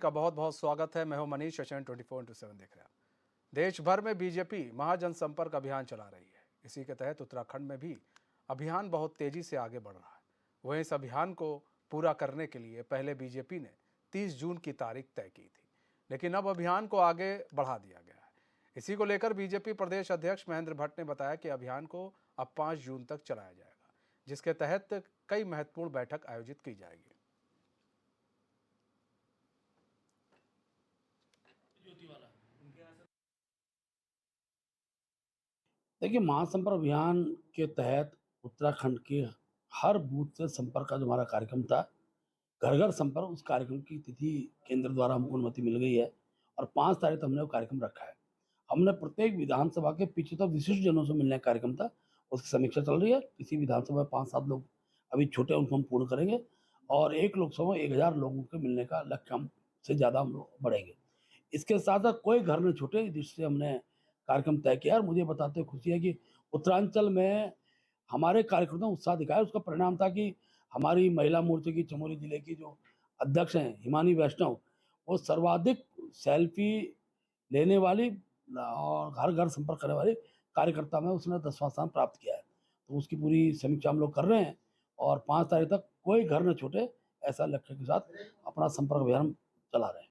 का बहुत बहुत स्वागत है। मैं हूं मनीष, एशियन 24/7 देख रहे हैं। देश भर में बीजेपी महाजनसंपर्क अभियान चला रही है। इसी के तहत उत्तराखंड में भी अभियान बहुत तेजी से आगे बढ़ रहा है। वहीं इस अभियान को पूरा करने के लिए पहले बीजेपी ने 30 जून की तारीख तय की थी, लेकिन अब अभियान को आगे बढ़ा दिया गया है। इसी को लेकर बीजेपी प्रदेश अध्यक्ष महेंद्र भट्ट ने बताया कि अभियान को अब 5 जून तक चलाया जाएगा, जिसके तहत कई महत्वपूर्ण बैठक आयोजित की जाएगी। देखिए, महासंपर्क अभियान के तहत उत्तराखंड के हर बूथ से संपर्क का जो हमारा कार्यक्रम था, घर घर संपर्क, उस कार्यक्रम की तिथि केंद्र द्वारा हमको अनुमति मिल गई है और 5 तारीख हमने वो कार्यक्रम रखा है। हमने प्रत्येक विधानसभा के 75 विशिष्ट जनों से मिलने का कार्यक्रम था, उसकी समीक्षा चल रही है। किसी विधानसभा में 5-7 लोग अभी छूटे, उनको हम पूर्ण करेंगे और एक लोकसभा में 1000 लोगों के मिलने का लक्ष्य हम से ज़्यादा हम लोग बढ़ेंगे। इसके साथ साथ कोई घर न छूटे, इस दृष्टि से हमने कार्यक्रम तय किया। और मुझे बताते हुए खुशी है कि उत्तरांचल में हमारे कार्यकर्ताओं ने उत्साह दिखाया। उसका परिणाम था कि हमारी महिला मोर्चे की चमोली जिले की जो अध्यक्ष हैं हिमानी वैष्णव, वो सर्वाधिक सेल्फी लेने वाली और घर घर संपर्क करने वाली कार्यकर्ता में उसने 10वां स्थान प्राप्त किया है। तो उसकी पूरी समीक्षा हम लोग कर रहे हैं और 5 तारीख तक कोई घर न छूटे, ऐसा लक्ष्य के साथ अपना संपर्क अभियान चला रहे हैं।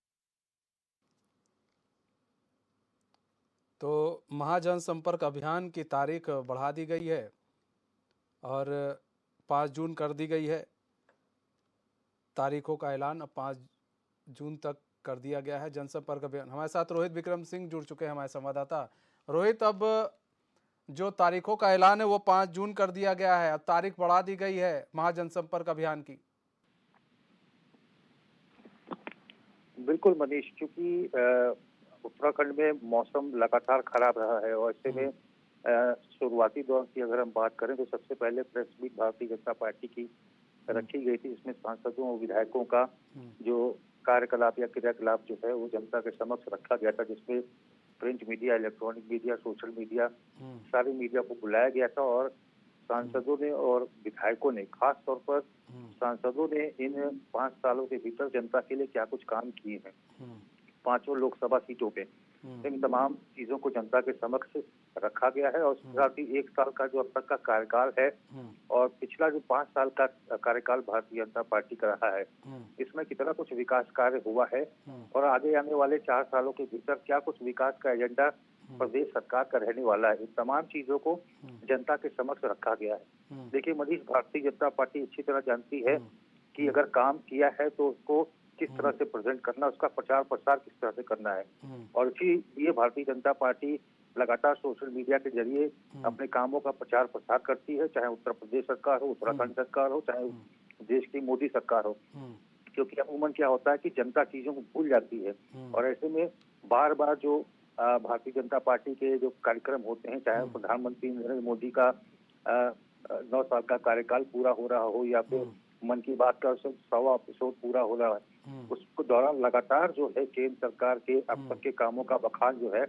तो महाजनसंपर्क अभियान की तारीख बढ़ा दी गई है और 5 जून कर दी गई है। तारीखों का ऐलान अब 5 जून तक कर दिया गया है। जनसंपर्क अभियान, हमारे साथ रोहित विक्रम सिंह जुड़ चुके हैं, हमारे संवाददाता। रोहित, अब जो तारीखों का ऐलान है वो 5 जून कर दिया गया है, अब तारीख बढ़ा दी गई है महाजनसंपर्क अभियान की। बिल्कुल मनीष, क्योंकि उत्तराखंड में मौसम लगातार खराब रहा है और ऐसे में शुरुआती दौर की अगर हम बात करें तो सबसे पहले press meet Bharatiya Janata party की रखी गई थी, जिसमें सांसदों और विधायकों का जो कार्यकलाप या क्रियाकलाप जो है वो जनता के समक्ष रखा गया था, जिसमें print media, electronic media, social media, सारी मीडिया को बुलाया गया था। और सांसदों ने और विधायकों ने, खास तौर पर सांसदों ने इन 5 सालों के भीतर जनता के लिए क्या कुछ काम किए हैं, 5 लोकसभा सीटों पे, इन तमाम चीजों को जनता के समक्ष रखा गया है। और साथ ही 1 साल का जो अब तक का कार्यकाल है और पिछला जो 5 साल का कार्यकाल भारतीय जनता पार्टी का रहा है, इसमें कितना कुछ विकास कार्य हुआ है और आगे आने वाले 4 सालों के भीतर क्या कुछ विकास का एजेंडा प्रदेश सरकार का रहने वाला है, इन तमाम चीजों को जनता के समक्ष रखा गया है। देखिए मनीष, भारतीय जनता पार्टी अच्छी तरह जानती है कि अगर काम किया है तो उसको किस तरह से प्रेजेंट करना, उसका प्रचार प्रसार किस तरह से करना है। और इसीलिए भारतीय जनता पार्टी लगातार सोशल मीडिया के जरिए अपने कामों का प्रचार प्रसार करती है, चाहे उत्तर प्रदेश सरकार हो, उत्तराखंड सरकार हो, चाहे देश की मोदी सरकार हो। क्योंकि अमूमन क्या होता है कि जनता चीजों को भूल जाती है और ऐसे में बार बार जो भारतीय जनता पार्टी के जो कार्यक्रम होते हैं, चाहे प्रधानमंत्री नरेंद्र मोदी का 9 साल का कार्यकाल पूरा हो रहा हो या फिर मन की बात का 100वां एपिसोड पूरा हो रहा है, उसको दौरान लगातार जो है केंद्र सरकार के अब तक के कामों का बखान जो है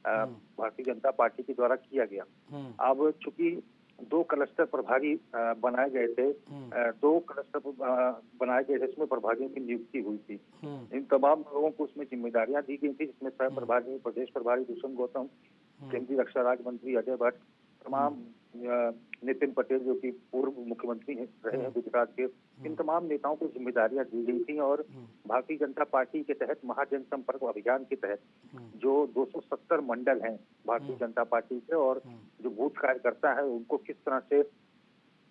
भारतीय जनता पार्टी के द्वारा किया गया। अब चूंकि 2 क्लस्टर प्रभारी बनाए गए थे, 2 क्लस्टर बनाए गए थे, इसमें प्रभारियों की नियुक्ति हुई थी। इन तमाम लोगों को उसमें जिम्मेदारियां दी गई थी, जिसमें सह प्रभारी प्रदेश प्रभारी दुष्यंत गौतम, केंद्रीय रक्षा राज्य मंत्री अजय भट्ट, तमाम नितिन पटेल जो कि पूर्व मुख्यमंत्री रहे हैं गुजरात के, इन तमाम नेताओं को जिम्मेदारियां दी गई थी। और भारतीय जनता पार्टी के तहत महाजनसंपर्क अभियान के तहत जो 270 मंडल हैं भारतीय जनता पार्टी के और जो बूथ कार्यकर्ता है उनको किस तरह से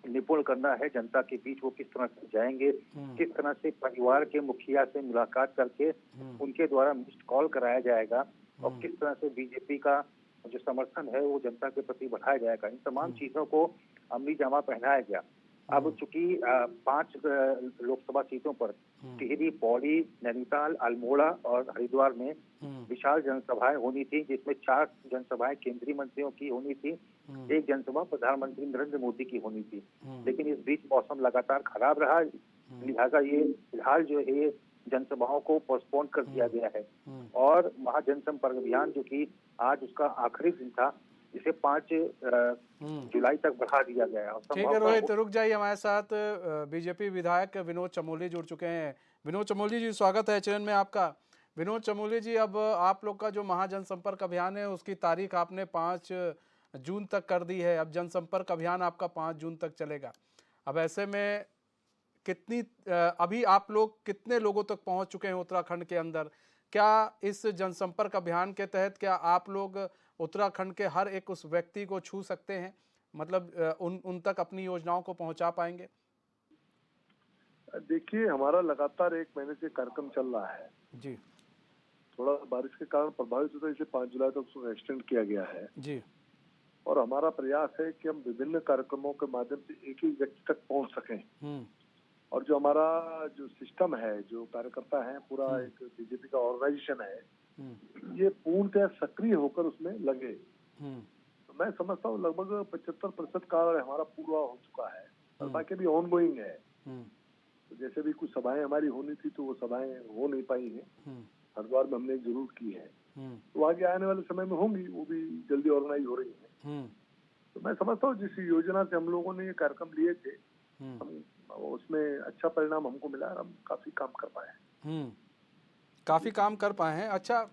निपुण करना है, जनता के बीच वो किस तरह से जाएंगे, किस तरह से परिवार के मुखिया से मुलाकात करके उनके द्वारा मिस्ड कॉल कराया जाएगा और किस तरह से बीजेपी का जो समर्थन है वो जनता के प्रति बढ़ाया जाएगा, इन तमाम चीजों को अमली जामा पहनाया गया। अब चूंकि 5 लोकसभा सीटों पर टिहरी, पौड़ी, नैनीताल, अल्मोड़ा और हरिद्वार में विशाल जनसभाएं होनी थी, जिसमें 4 जनसभाएं केंद्रीय मंत्रियों की होनी थी, 1 जनसभा प्रधानमंत्री नरेंद्र मोदी की होनी थी। लेकिन इस बीच मौसम लगातार खराब रहा, लिहाजा ये फिलहाल जो है जनसभाओं को पोस्टपोन कर दिया गया है और महाजनसंपर्क अभियान जो कि आज उसका आखिरी दिन था, इसे 5 जुलाई तक बढ़ा दिया गया है। ठीक है रोहित, रुक जाइए, हमारे साथ बीजेपी विधायक विनोद चमोली जुड़ चुके हैं। विनोद चमोली जी, स्वागत है चैनल में आपका। विनोद चमोली जी, अब आप लोग का जो महाजनसंपर्क अभियान है उसकी तारीख आपने 5 जून तक कर दी है। अब जनसंपर्क अभियान आपका 5 जून तक चलेगा। अब ऐसे में अभी आप लोग कितने लोगों तक पहुंच चुके हैं उत्तराखंड के अंदर? क्या इस जनसंपर्क अभियान के तहत क्या आप लोग उत्तराखंड के हर एक उस व्यक्ति को छू सकते हैं, मतलब उन तक अपनी योजनाओं को पहुंचा पाएंगे? देखिए, हमारा लगातार 1 महीने से कार्यक्रम चल रहा है। जी थोड़ा बारिश के कारण प्रभावित होता है, इसे 5 जुलाई तक उसको एक्सटेंड किया गया है। जी और हमारा प्रयास है कि हम विभिन्न कार्यक्रमों के माध्यम से एक ही व्यक्ति तक पहुंच सकें। और जो हमारा जो सिस्टम है, जो कार्यकर्ता है, पूरा एक बीजेपी का ऑर्गेनाइजेशन है, ये पूर्णतः सक्रिय होकर उसमें लगे। तो मैं समझता हूँ लगभग 75% कार्य हमारा पूरा हो चुका है और बाकी भी ऑनगोइंग है। तो जैसे भी कुछ सभाएं हमारी होनी थी तो वो सभाएं हो नहीं पाई हैं। हरिद्वार में हमने जरूर की है, तो आगे आने वाले समय में होंगी, वो भी जल्दी ऑर्गेनाइज हो रही है। तो मैं समझता हूँ जिस योजना से हम लोगों ने ये कार्यक्रम लिए थे, हम उसमें अच्छा परिणाम हमको मिला, हम काफी काम कर पाए हैं। काफी काम कर पाए हैं। अच्छा,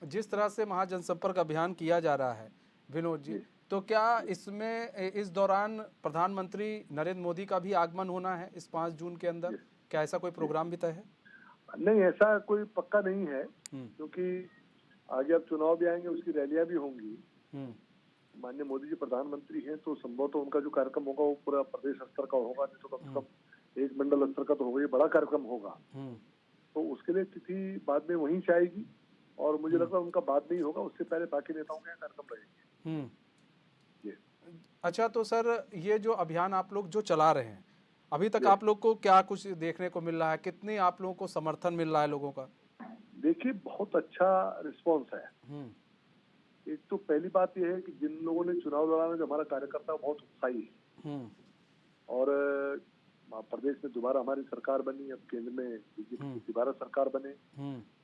जिस तरह से महाजनसंपर्क अभियान किया जा रहा है विनोद जी, तो क्या इसमें इस दौरान प्रधानमंत्री नरेंद्र मोदी का भी आगमन होना है इस 5 जून के अंदर? क्या ऐसा कोई प्रोग्राम भी तय है? नहीं, ऐसा कोई पक्का नहीं है, क्योंकि आगे अब चुनाव भी आएंगे, उसकी रैलियां भी होंगी। माननीय मोदी जी प्रधानमंत्री हैं, तो संभवतः उनका जो कार्यक्रम होगा वो पूरा प्रदेश स्तर का होगा, नहीं तो कम से कम एक मंडल स्तर का तो होगा, ये बड़ा कार्यक्रम होगा। तो उसके लिए तिथि बाद में वहीं से आएगी और मुझे लगता है उनका बाद में ही होगा, उससे पहले बाकी नेताओं के कार्यक्रम रहेंगे। अच्छा, तो सर ये जो अभियान आप लोग जो चला रहे हैं, अभी तक आप लोग को क्या कुछ देखने को मिल रहा है? कितनी आप लोगों को समर्थन मिल रहा है लोगों का? देखिए, बहुत अच्छा रिस्पॉन्स है। एक तो पहली बात यह है कि जिन लोगों ने चुनाव लड़ा, जो हमारा कार्यकर्ता बहुत उत्साही है। और प्रदेश में दोबारा हमारी सरकार बनी, अब केंद्र में बीजेपी की दोबारा सरकार बने,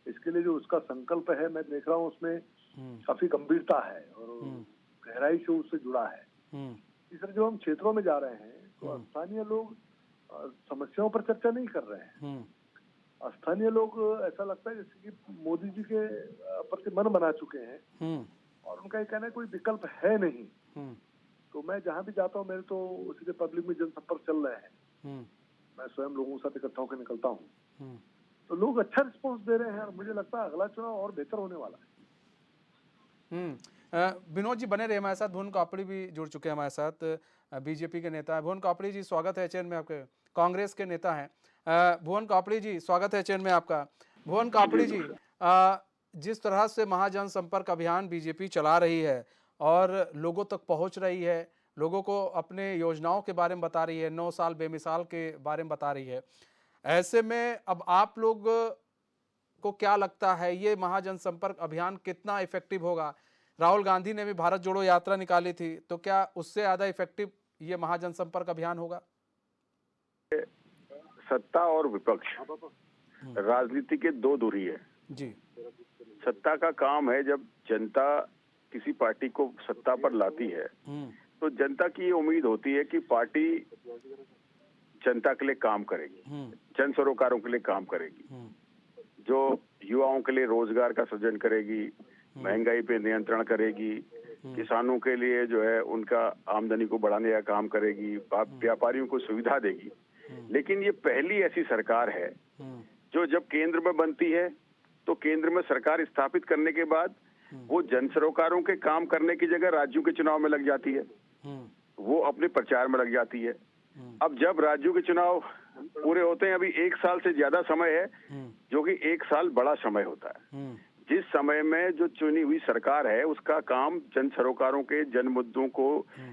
इसके लिए जो उसका संकल्प है, मैं देख रहा हूँ उसमें काफी गंभीरता है और गहराई से उससे जुड़ा है। इस तरह जब हम क्षेत्रों में जा रहे हैं तो स्थानीय लोग समस्याओं पर चर्चा नहीं कर रहे हैं। स्थानीय लोग ऐसा लगता है जैसे कि मोदी जी के प्रति मन बना चुके हैं और उनका ये कहना है कोई विकल्प है नहीं। तो मैं जहाँ भी जाता हूँ, मेरे तो उसी पब्लिक में जनसंपर्क चल रहे हैं, मैं स्वयं लोगों के साथ इकट्ठा होकर निकलता हूँ, तो लोग अच्छा रिस्पॉन्स दे रहे हैं और मुझे लगता है अगला चुनाव और बेहतर होने वाला है। विनोद जी बने रहे हमारे साथ। भुवन कापड़ी भी जुड़ चुके हैं हमारे साथ, बीजेपी के नेता है। भुवन कापड़ी जी, स्वागत है चैनल में आपके। कांग्रेस के नेता हैं भुवन कापड़ी जी, स्वागत है चैनल में आपका। भुवन कापड़ी जी, जिस तरह से महाजन संपर्क अभियान बीजेपी चला रही है और लोगों तक पहुंच रही है, लोगों को अपने योजनाओं के बारे में बता रही है, 9 साल बेमिसाल के बारे में बता रही है, ऐसे में अब आप लोग को क्या लगता है ये महाजन संपर्क अभियान कितना इफेक्टिव होगा? राहुल गांधी ने भी भारत जोड़ो यात्रा निकाली थी, तो क्या उससे ज्यादा इफेक्टिव ये महाजन संपर्क अभियान होगा? सत्ता और विपक्ष राजनीति के दो धुरी है जी। सत्ता का काम है, जब जनता किसी पार्टी को सत्ता पर लाती है तो जनता की ये उम्मीद होती है कि पार्टी जनता के लिए काम करेगी, जन सरोकारों के लिए काम करेगी, जो युवाओं के लिए रोजगार का सृजन करेगी, महंगाई पे नियंत्रण करेगी, किसानों के लिए जो है उनका आमदनी को बढ़ाने का काम करेगी, व्यापारियों को सुविधा देगी। लेकिन ये पहली ऐसी सरकार है जो जब केंद्र में बनती है तो केंद्र में सरकार स्थापित करने के बाद वो जन सरोकारों के काम करने की जगह राज्यों के चुनाव में लग जाती है, वो अपने प्रचार में लग जाती है। अब जब राज्यों के चुनाव पूरे होते हैं, अभी 1 साल से ज्यादा समय है, जो कि 1 साल बड़ा समय होता है, जिस समय में जो चुनी हुई सरकार है उसका काम जन सरोकारों के, जन मुद्दों को,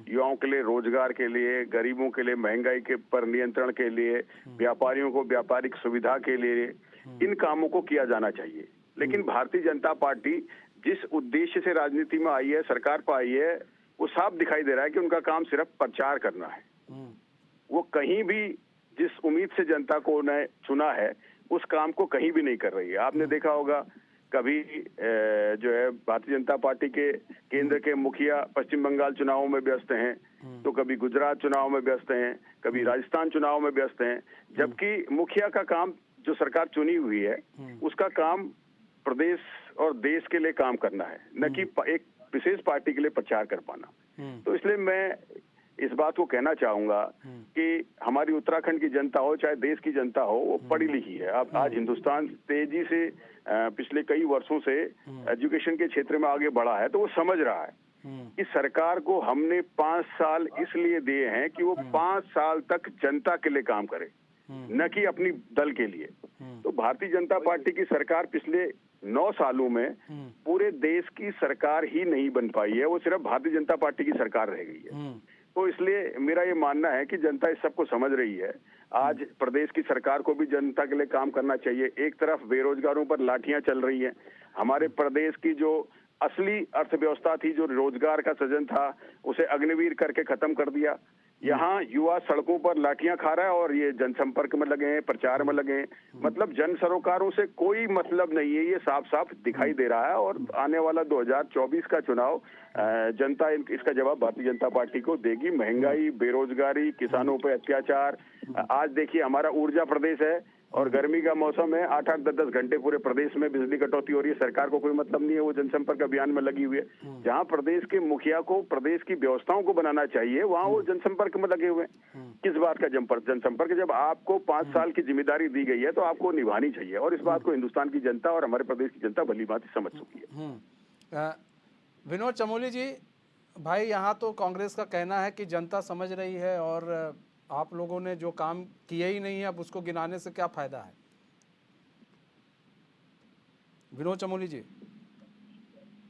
युवाओं के लिए रोजगार के लिए, गरीबों के लिए महंगाई के पर नियंत्रण के लिए, व्यापारियों को व्यापारिक सुविधा के लिए, इन कामों को किया जाना चाहिए। लेकिन भारतीय जनता पार्टी जिस उद्देश्य से राजनीति में आई है, सरकार पर आई है, वो साफ दिखाई दे रहा है कि उनका काम सिर्फ प्रचार करना है। वो कहीं भी जिस उम्मीद से जनता को उन्हें चुना है उस काम को कहीं भी नहीं कर रही है। आपने देखा होगा कभी जो है भारतीय जनता पार्टी के केंद्र के मुखिया पश्चिम बंगाल चुनावों में व्यस्त हैं, तो कभी गुजरात चुनाव में व्यस्त हैं, कभी राजस्थान चुनाव में व्यस्त हैं, जबकि मुखिया का काम जो सरकार चुनी हुई है उसका काम प्रदेश और देश के लिए काम करना है, न कि एक विशेष पार्टी के लिए प्रचार कर पाना। तो इसलिए मैं इस बात को कहना चाहूंगा कि हमारी उत्तराखंड की जनता हो चाहे देश की जनता हो, वो पढ़ी लिखी है। अब आज हिंदुस्तान तेजी से पिछले कई वर्षों से एजुकेशन के क्षेत्र में आगे बढ़ा है, तो वो समझ रहा है कि सरकार को हमने 5 साल इसलिए दिए हैं कि वो 5 साल तक जनता के लिए काम करे, न कि अपनी दल के लिए। तो भारतीय जनता पार्टी की सरकार पिछले 9 सालों में पूरे देश की सरकार ही नहीं बन पाई है, वो सिर्फ भारतीय जनता पार्टी की सरकार रह गई है। तो इसलिए मेरा ये मानना है कि जनता इस सबको समझ रही है। आज प्रदेश की सरकार को भी जनता के लिए काम करना चाहिए। एक तरफ बेरोजगारों पर लाठियां चल रही हैं, हमारे प्रदेश की जो असली अर्थव्यवस्था थी, जो रोजगार का सृजन था, उसे अग्निवीर करके खत्म कर दिया। यहाँ युवा सड़कों पर लाठियां खा रहा है और ये जनसंपर्क में लगे हैं, प्रचार में लगे हैं। मतलब जन सरोकारों से कोई मतलब नहीं है, ये साफ साफ दिखाई दे रहा है। और आने वाला 2024 का चुनाव जनता इसका जवाब भारतीय जनता पार्टी को देगी। महंगाई, बेरोजगारी, किसानों पर अत्याचार। आज देखिए हमारा ऊर्जा प्रदेश है और गर्मी का मौसम है, 8-8, 10-10 घंटे पूरे प्रदेश में बिजली कटौती हो रही है। सरकार को कोई मतलब नहीं है, वो जनसंपर्क अभियान में लगी हुई है। जहाँ प्रदेश के मुखिया को प्रदेश की व्यवस्थाओं को बनाना चाहिए, वहाँ वो जनसंपर्क में लगे हुए हैं। किस बात का जनसंपर्क? जब आपको 5 साल की जिम्मेदारी दी गई है तो आपको निभानी चाहिए, और इस बात को हिंदुस्तान की जनता और हमारे प्रदेश की जनता भली भांति समझ चुकी है। विनोद चमोली जी, भाई यहाँ तो कांग्रेस का कहना है कि जनता समझ रही है और आप लोगों ने जो काम किए ही नहीं है, अब उसको गिनाने से क्या फायदा है? विनोद चमोली जी।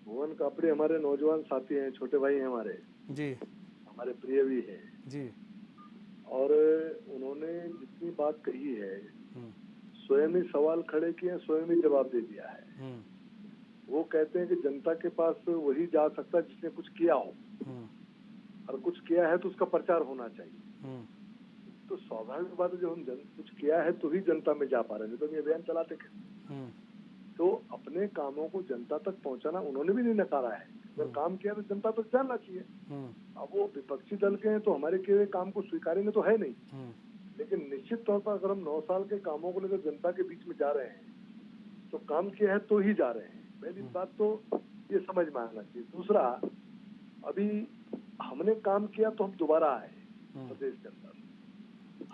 भुवन कापड़ी हमारे नौजवान साथी हैं, छोटे भाई हैं हमारे जी, हमारे प्रिय भी हैं जी। और उन्होंने जितनी बात कही है, स्वयं ही सवाल खड़े किए, स्वयं ही जवाब दे दिया है। वो कहते हैं कि जनता के पास वही जा सकता है जिसने कुछ किया हो, और कुछ किया है तो उसका प्रचार होना चाहिए। तो स्वाभाविक बात है, जब हम कुछ किया है तो ही जनता में जा पा रहे हैं, तो ये अभियान चलाते कैसे? तो अपने कामों को जनता तक पहुंचाना उन्होंने भी नहीं नकारा है। अगर काम किया तो जनता तक जाना चाहिए। अब वो विपक्षी दल के हैं तो हमारे किए हुए काम को स्वीकारेंगे तो है नहीं, लेकिन निश्चित तौर पर अगर हम 9 साल के कामों को लेकर जनता के बीच में जा रहे हैं तो काम किया है तो ही जा रहे हैं। पहली बात तो ये समझ में आना चाहिए। दूसरा, अभी हमने काम किया तो हम दोबारा आए प्रदेश के अंदर।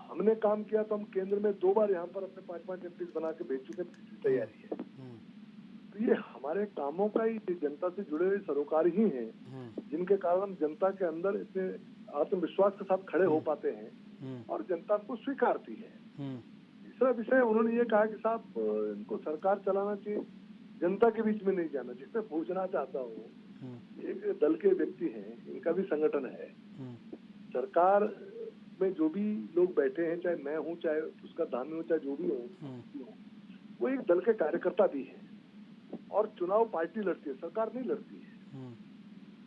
हमने काम किया तो हम केंद्र में 2 बार यहाँ पर अपने 5-5 एमपी बना के भेज चुके, तैयारी है। तो ये हमारे कामों का ही, जनता से जुड़े हुए सरोकार ही हैं जिनके कारण हम जनता के अंदर इतने आत्मविश्वास के साथ खड़े हो पाते हैं और जनता को स्वीकारती है। तीसरा विषय, उन्होंने ये कहा कि साहब इनको सरकार चलाना चाहिए, जनता के बीच में नहीं जाना चाहिए। मैं पूछना चाहता हूँ, एक दल के व्यक्ति हैं, इनका भी संगठन है, सरकार में जो भी लोग बैठे हैं, चाहे मैं हूँ, चाहे उसका धामी हो, चाहे जो भी हो, वो एक दल के कार्यकर्ता भी हैं और चुनाव पार्टी लड़ती है, सरकार नहीं लड़ती है।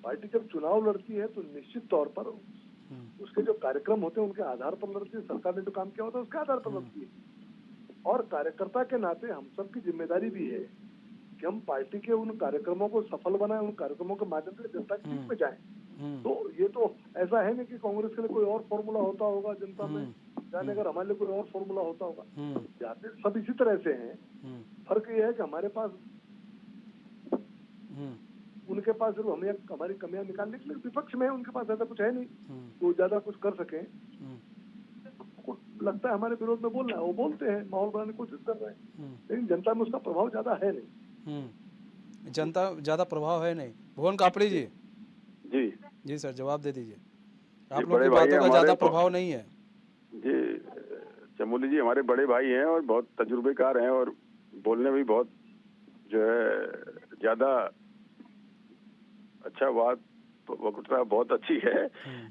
पार्टी जब चुनाव लड़ती है तो निश्चित तौर पर उसके जो कार्यक्रम होते हैं उनके आधार पर लड़ती है, सरकार ने जो काम किया होता है उसके आधार पर लड़ती है। और कार्यकर्ता के नाते हम सबकी जिम्मेदारी भी है कि हम पार्टी के उन कार्यक्रमों को सफल बनाएं, उन कार्यक्रमों के माध्यम से जनता के बीच में जाएं। तो ये तो ऐसा है नहीं कि कांग्रेस के लिए कोई और फॉर्मूला होता होगा जनता में जाने, अगर हमारे लिए कोई और फॉर्मूला होता होगा। जाते सब इसी तरह से हैं। फर्क ये है कि हमारे पास, उनके पास सिर्फ हमें हमारी कमियां निकालने के लिए, विपक्ष में है, उनके पास ऐसा कुछ है नहीं वो ज्यादा कुछ कर सके। लगता है हमारे विरोध में बोलना है, वो बोलते हैं, माहौल बनाने की कोशिश कर रहे हैं, लेकिन जनता में उसका प्रभाव ज्यादा है नहीं। जनता ज्यादा प्रभाव है नहीं। भुवन कापड़ी जी। जी जी सर, जवाब दे दीजिए। आप लोग बड़े की भाई बातों का हमारे ज्यादा प्रभाव नहीं है। जी चमोली जी हमारे बड़े भाई हैं और बहुत तजुर्बेकार हैं और बोलने में भी बहुत जो है ज्यादा अच्छा बात वक्तृता बहुत अच्छी है।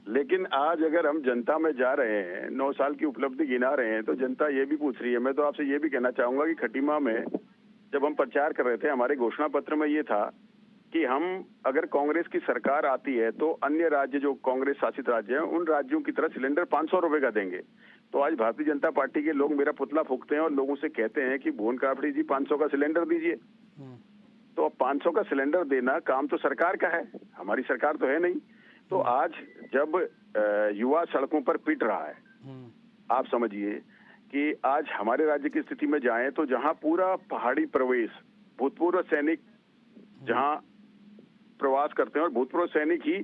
लेकिन आज अगर हम जनता में जा रहे हैं, 9 साल की उपलब्धि गिना रहे हैं, तो जनता ये भी पूछ रही है। मैं तो आपसे ये भी कहना चाहूंगा कि खटीमा में जब हम प्रचार कर रहे थे, हमारे घोषणा पत्र में ये था कि हम अगर कांग्रेस की सरकार आती है तो अन्य राज्य जो कांग्रेस शासित राज्य हैं उन राज्यों की तरह सिलेंडर 500 रुपए का देंगे। तो आज भारतीय जनता पार्टी के लोग मेरा पुतला फूंकते हैं और लोगों से कहते हैं कि भुवन कापड़ी जी 500 का सिलेंडर दीजिए। तो अब 500 का सिलेंडर देना काम तो सरकार का है, हमारी सरकार तो है नहीं। तो आज जब युवा सड़कों पर पिट रहा है, आप समझिए कि आज हमारे राज्य की स्थिति में जाएं तो जहां पूरा पहाड़ी प्रवेश, भूतपूर्व सैनिक जहां प्रवास करते हैं और भूतपूर्व सैनिक ही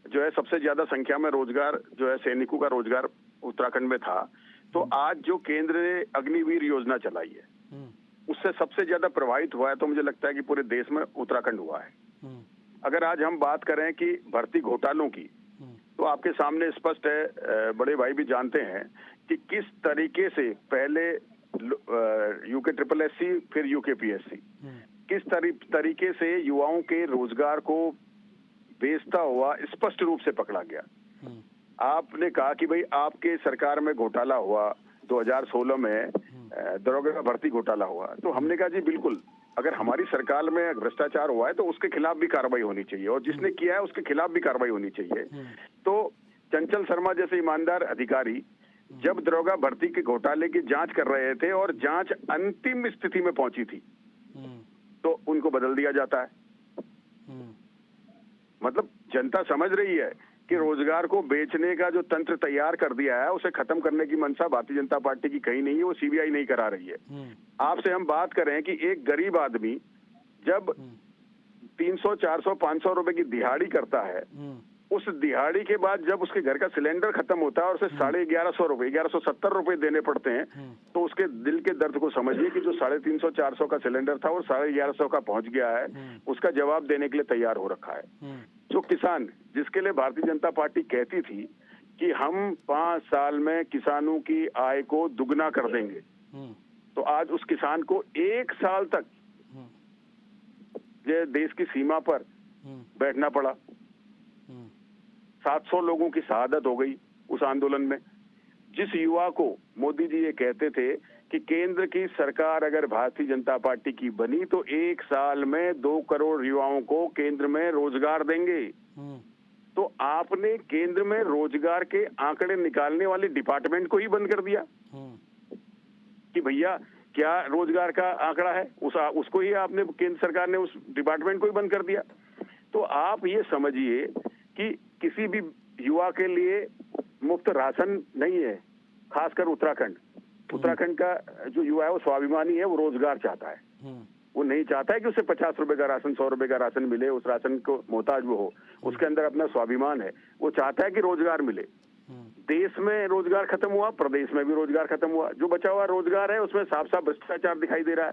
जो है सबसे ज्यादा संख्या में रोजगार जो है सैनिकों का रोजगार उत्तराखंड में था, तो आज जो केंद्र ने अग्निवीर योजना चलाई है उससे सबसे ज्यादा प्रभावित हुआ है तो मुझे लगता है कि पूरे देश में उत्तराखंड हुआ है। अगर आज हम बात करें कि भर्ती घोटालों की, तो आपके सामने स्पष्ट है, बड़े भाई भी जानते हैं कि किस तरीके से पहले यूके ट्रिपल एससी फिर यूके पीएससी किस तरीके से युवाओं के रोजगार को बेचता हुआ स्पष्ट रूप से पकड़ा गया। आपने कहा कि भाई आपके सरकार में घोटाला हुआ, 2016 में दरोगा भर्ती घोटाला हुआ, तो हमने कहा जी बिल्कुल, अगर हमारी सरकार में भ्रष्टाचार हुआ है तो उसके खिलाफ भी कार्रवाई होनी चाहिए और जिसने किया है उसके खिलाफ भी कार्रवाई होनी चाहिए। तो चंचल शर्मा जैसे ईमानदार अधिकारी जब दरोगा भर्ती के घोटाले की जांच कर रहे थे और जांच अंतिम स्थिति में पहुंची थी तो उनको बदल दिया जाता है। मतलब जनता समझ रही है कि रोजगार को बेचने का जो तंत्र तैयार कर दिया है उसे खत्म करने की मंशा भारतीय जनता पार्टी की कहीं नहीं है, वो सीबीआई नहीं करा रही है। आपसे हम बात करें कि एक गरीब आदमी जब 300, 400, 500 रुपए की दिहाड़ी करता है, उस दिहाड़ी के बाद जब उसके घर का सिलेंडर खत्म होता है और उसे 1150 रुपए, 1170 रुपए देने पड़ते हैं, तो उसके दिल के दर्द को समझिए कि जो 350, 400 का सिलेंडर था और 1150 का पहुंच गया है, उसका जवाब देने के लिए तैयार हो रखा है। जो किसान, जिसके लिए भारतीय जनता पार्टी कहती थी कि हम 5 साल में किसानों की आय को दुगना कर देंगे, तो आज उस किसान को 1 साल तक ये देश की सीमा पर बैठना पड़ा। 700 लोगों की शहादत हो गई उस आंदोलन में। जिस युवा को मोदी जी ये कहते थे कि केंद्र की सरकार अगर भारतीय जनता पार्टी की बनी तो 1 साल में 2 करोड़ युवाओं को केंद्र में रोजगार देंगे, तो आपने केंद्र में रोजगार के आंकड़े निकालने वाले डिपार्टमेंट को ही बंद कर दिया कि भैया क्या रोजगार का आंकड़ा है, उसको ही आपने, केंद्र सरकार ने उस डिपार्टमेंट को ही बंद कर दिया। तो आप ये समझिए कि किसी भी युवा के लिए मुफ्त राशन नहीं है, खासकर उत्तराखंड का जो युवा है वो स्वाभिमानी है, वो रोजगार चाहता है। वो नहीं चाहता है कि उसे 50 रुपए का राशन, 100 रुपए का राशन मिले, उस राशन को मोहताज वो हो, उसके अंदर अपना स्वाभिमान है। वो चाहता है कि रोजगार मिले। देश में रोजगार खत्म हुआ, प्रदेश में भी रोजगार खत्म हुआ। जो बचा हुआ रोजगार है उसमें साफ साफ भ्रष्टाचार दिखाई दे रहा है।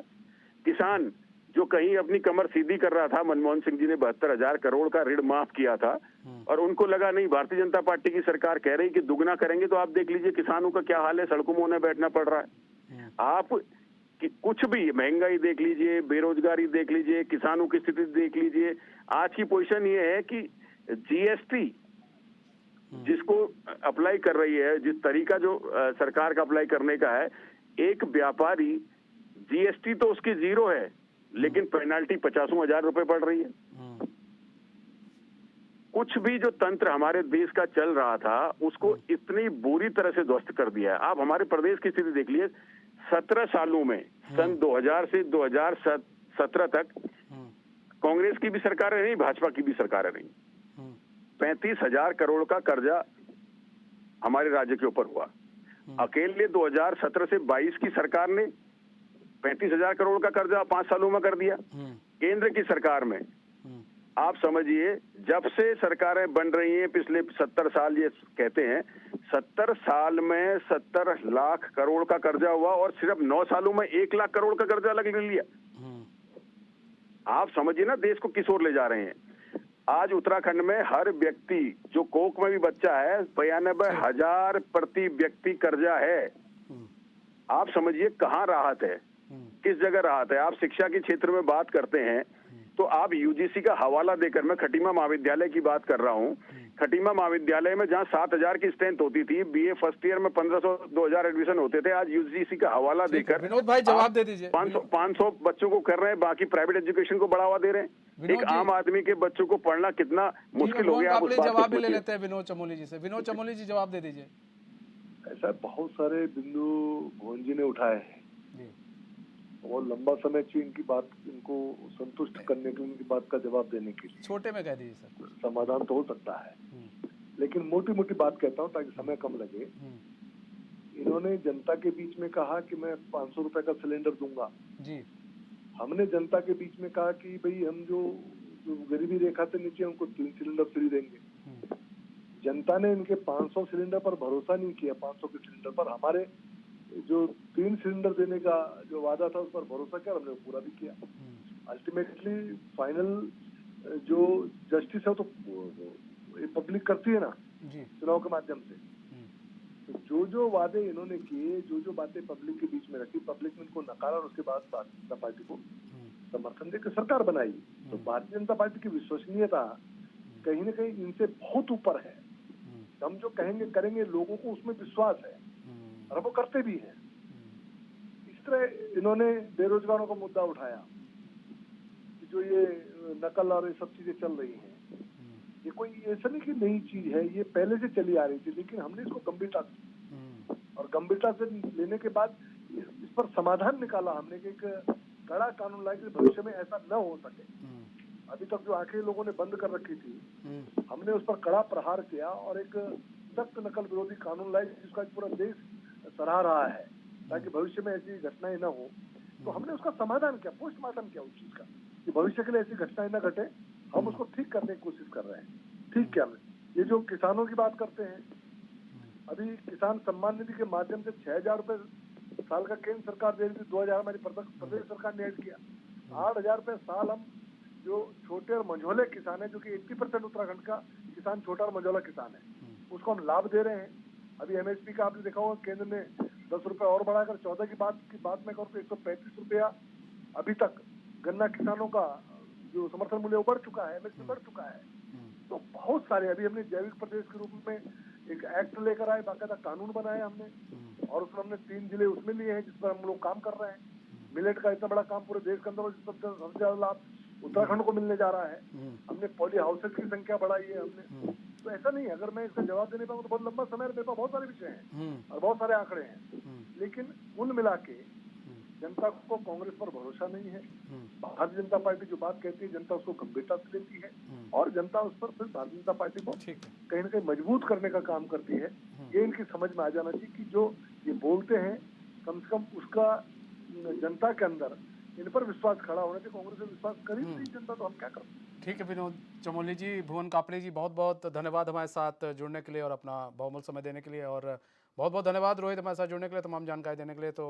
किसान जो कहीं अपनी कमर सीधी कर रहा था, मनमोहन सिंह जी ने 72,000 करोड़ का ऋण माफ किया था और उनको लगा नहीं भारतीय जनता पार्टी की सरकार कह रही कि दुगना करेंगे, तो आप देख लीजिए किसानों का क्या हाल है, सड़कों में उन्हें बैठना पड़ रहा है। आप कि कुछ भी, महंगाई देख लीजिए, बेरोजगारी देख लीजिए, किसानों की स्थिति देख लीजिए। आज की पोजीशन ये है कि जीएसटी जिसको अप्लाई कर रही है, जिस तरीका जो सरकार का अप्लाई करने का है, एक व्यापारी जीएसटी तो उसकी 0 है लेकिन पेनाल्टी 50,000 रुपए पड़ रही है। कुछ भी जो तंत्र हमारे देश का चल रहा था उसको इतनी बुरी तरह से ध्वस्त कर दिया है। आप हमारे प्रदेश की स्थिति देख लीजिए, 17 सालों में सन 2000 से 2017 तक कांग्रेस की भी सरकारें रही, भाजपा की भी सरकारें रही, 35,000 करोड़ का कर्जा हमारे राज्य के ऊपर हुआ। अकेले 2017 से 22 की सरकार ने 35,000 करोड़ का कर्जा 5 सालों में कर दिया। केंद्र की सरकार में आप समझिए, जब से सरकारें बन रही हैं पिछले 70 साल, ये कहते हैं 70 साल में 70 लाख करोड़ का कर्जा हुआ और सिर्फ 9 सालों में 1 लाख करोड़ का कर्जा लग लिया। आप समझिए ना देश को किस ओर ले जा रहे हैं। आज उत्तराखंड में हर व्यक्ति, जो कोक में भी बच्चा है, 92,000 प्रति व्यक्ति कर्जा है। आप समझिए कहाँ राहत है, किस जगह राहत है। आप शिक्षा के क्षेत्र में बात करते हैं तो आप यूजीसी का हवाला देकर, मैं खटीमा महाविद्यालय की बात कर रहा हूँ, खटीमा महाविद्यालय में जहाँ 7,000 की स्ट्रेंथ होती थी, बीए फर्स्ट ईयर में 1500-2000 एडमिशन होते थे, आज यूजीसी का हवाला देकर विनोद भाई जवाब दे दीजिए। 500 बच्चों को कर रहे हैं, बाकी प्राइवेट एजुकेशन को बढ़ावा दे रहे हैं। एक आम आदमी के बच्चों को पढ़ना कितना मुश्किल हो गया। आप जवाब भी ले लेते हैं विनोद चमोली जी से। विनोद चमोली जी जवाब दे दीजिए। ऐसा बहुत सारे बिंदु मोहन जी ने उठाए हैं और लंबा समय चाहिए इनकी बात, इनको संतुष्ट करने के लिए, इनकी बात का जवाब देने के लिए। छोटे में कह दीजिए सर। समाधान तो हो सकता है, लेकिन मोटी मोटी बात कहता हूँ ताकि समय कम लगे। इन्होंने जनता के बीच में कहा कि मैं 500 रुपए का सिलेंडर दूंगा। जी। हमने जनता के बीच में कहा कि भाई हम जो गरीबी रेखा से नीचे उनको 3 सिलेंडर फ्री देंगे। जनता ने इनके 500 सिलेंडर पर भरोसा नहीं किया, 500 के सिलेंडर पर हमारे जो 3 सिलेंडर देने का जो वादा था उस पर भरोसा किया, हमने वो पूरा भी किया। अल्टीमेटली फाइनल जो जस्टिस है तो पब्लिक करती है ना जी। चुनाव के माध्यम से। तो जो वादे इन्होंने किए, जो बातें पब्लिक के बीच में रखी, पब्लिक ने उनको नकारा और उसके बाद भारतीय जनता पार्टी को समर्थन देकर सरकार बनाई। तो भारतीय जनता पार्टी की विश्वसनीयता कहीं न कहीं इनसे बहुत ऊपर है। हम जो कहेंगे करेंगे, लोगों को उसमें विश्वास है और वो करते भी हैं। इस तरह इन्होंने बेरोजगारों का मुद्दा उठाया कि जो ये नकल और ये सब चीजें चल रही हैं, ये कोई ऐसा नहीं कि नई चीज है, ये पहले से चली आ रही थी, लेकिन हमने इसको गंभीरता से और गंभीरता से लेने के बाद इस पर समाधान निकाला हमने कि एक कड़ा कानून लाए कि भविष्य में ऐसा न हो सके। अभी तक जो आंखें लोगों ने बंद कर रखी थी, हमने उस पर कड़ा प्रहार किया और एक सख्त नकल विरोधी कानून लाए जिसका पूरा देश सराह रहा है ताकि भविष्य में ऐसी घटनाएं न हो। तो हमने उसका समाधान किया, पोस्टमार्टम किया उस चीज का कि भविष्य के लिए ऐसी घटनाएं न घटे, हम उसको ठीक करने की कोशिश कर रहे हैं। ठीक क्या, ये जो किसानों की बात करते हैं, अभी किसान सम्मान निधि के माध्यम से 6,000 रुपए साल का केंद्र सरकार दे रही थी, 2,000 हमारी प्रदेश सरकार ने ऐड किया। 8,000 रुपए साल हम जो छोटे और मंझोले किसान है, जो कि 80% उत्तराखंड का किसान छोटा और मंझोला किसान है, उसको हम लाभ दे रहे हैं। अभी MSP का आपने देखा होगा, केंद्र ने 10 रुपए और बढ़ाकर 14 की बात में करूँ तो 135 रुपया अभी तक गन्ना किसानों का जो समर्थन मूल्य बढ़ चुका है, MSP बढ़ चुका है। तो बहुत सारे, अभी हमने जैविक प्रदेश के रूप में एक एक्ट लेकर आए, बाकायदा कानून बनाया हमने और उसमें हमने 3 जिले उसमें लिए हैं जिस पर हम लोग काम कर रहे हैं। मिलेट का इतना बड़ा काम पूरे देश के अंदर, सबसे ज्यादा लाभ उत्तराखंड को मिलने जा रहा है। हमने पॉली हाउसेज की संख्या बढ़ाई है हमने। तो ऐसा नहीं है, अगर मैं इसका जवाब देने पाऊँ तो बहुत लंबा समय, मेरे पास बहुत सारे विषय हैं और बहुत सारे आंकड़े हैं, लेकिन कुल मिला के जनता को कांग्रेस पर भरोसा नहीं है। भारतीय जनता पार्टी जो बात कहती है जनता उसको गंभीरता से लेती है और जनता उस पर फिर भारतीय जनता पार्टी को कहीं ना कहीं मजबूत करने का काम करती है। ये इनकी समझ में आ जाना चाहिए कि जो ये बोलते हैं कम से कम उसका जनता के अंदर इन पर विश्वास खड़ा होना चाहिए। कांग्रेस में विश्वास करी नहीं जनता, तो हम क्या कर सकते हैं। ठीक है विनोद चमोली जी, भुवन कापड़े जी, बहुत बहुत धन्यवाद हमारे साथ जुड़ने के लिए और अपना बहुमूल्य समय देने के लिए, और बहुत बहुत धन्यवाद रोहित हमारे साथ जुड़ने के लिए, तमाम जानकारी देने के लिए। तो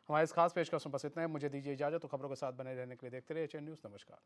हमारे इस खास पेशकश में बस इतना है, मुझे दीजिए इजाजत। तो खबरों के साथ बने रहने के लिए देखते रहिए HN न्यूज़। नमस्कार।